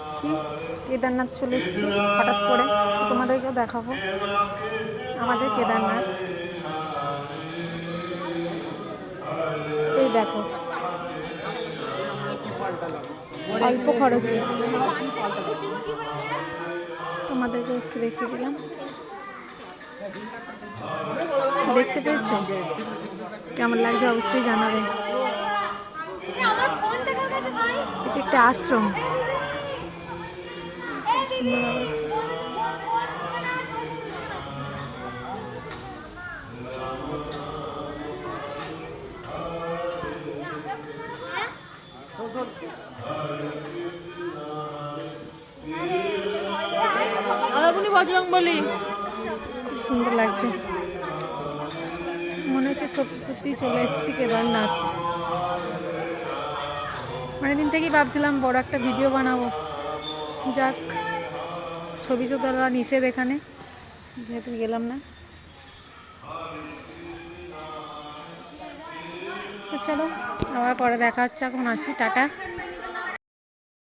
এসেছি, কেদারনাথ চলে এসেছি হঠাৎ করে, তোমাদেরকেও দেখাবো আমাদের কেদারনাথ। এই দেখো অল্প খরচে, তোমাদেরকে একটু দেখিয়ে দিলাম। দেখতে পেয়েছো? কেমন লাগছে অবশ্যই জানাবে। এটা একটা আশ্রম, বজরংবলী, খুব সুন্দর লাগছে। মনে হচ্ছে সত্যি সত্যি চলে এসেছি কেদারনাথ। অনেকদিন থেকেই ভাবছিলাম বড় একটা ভিডিও বানাবো, যাক ছবি তো তোলা নিষেধ এখানে, যেহেতু গেলাম না। তো চলো আবার পরে দেখা হচ্ছে, এখন আসি, টাটা।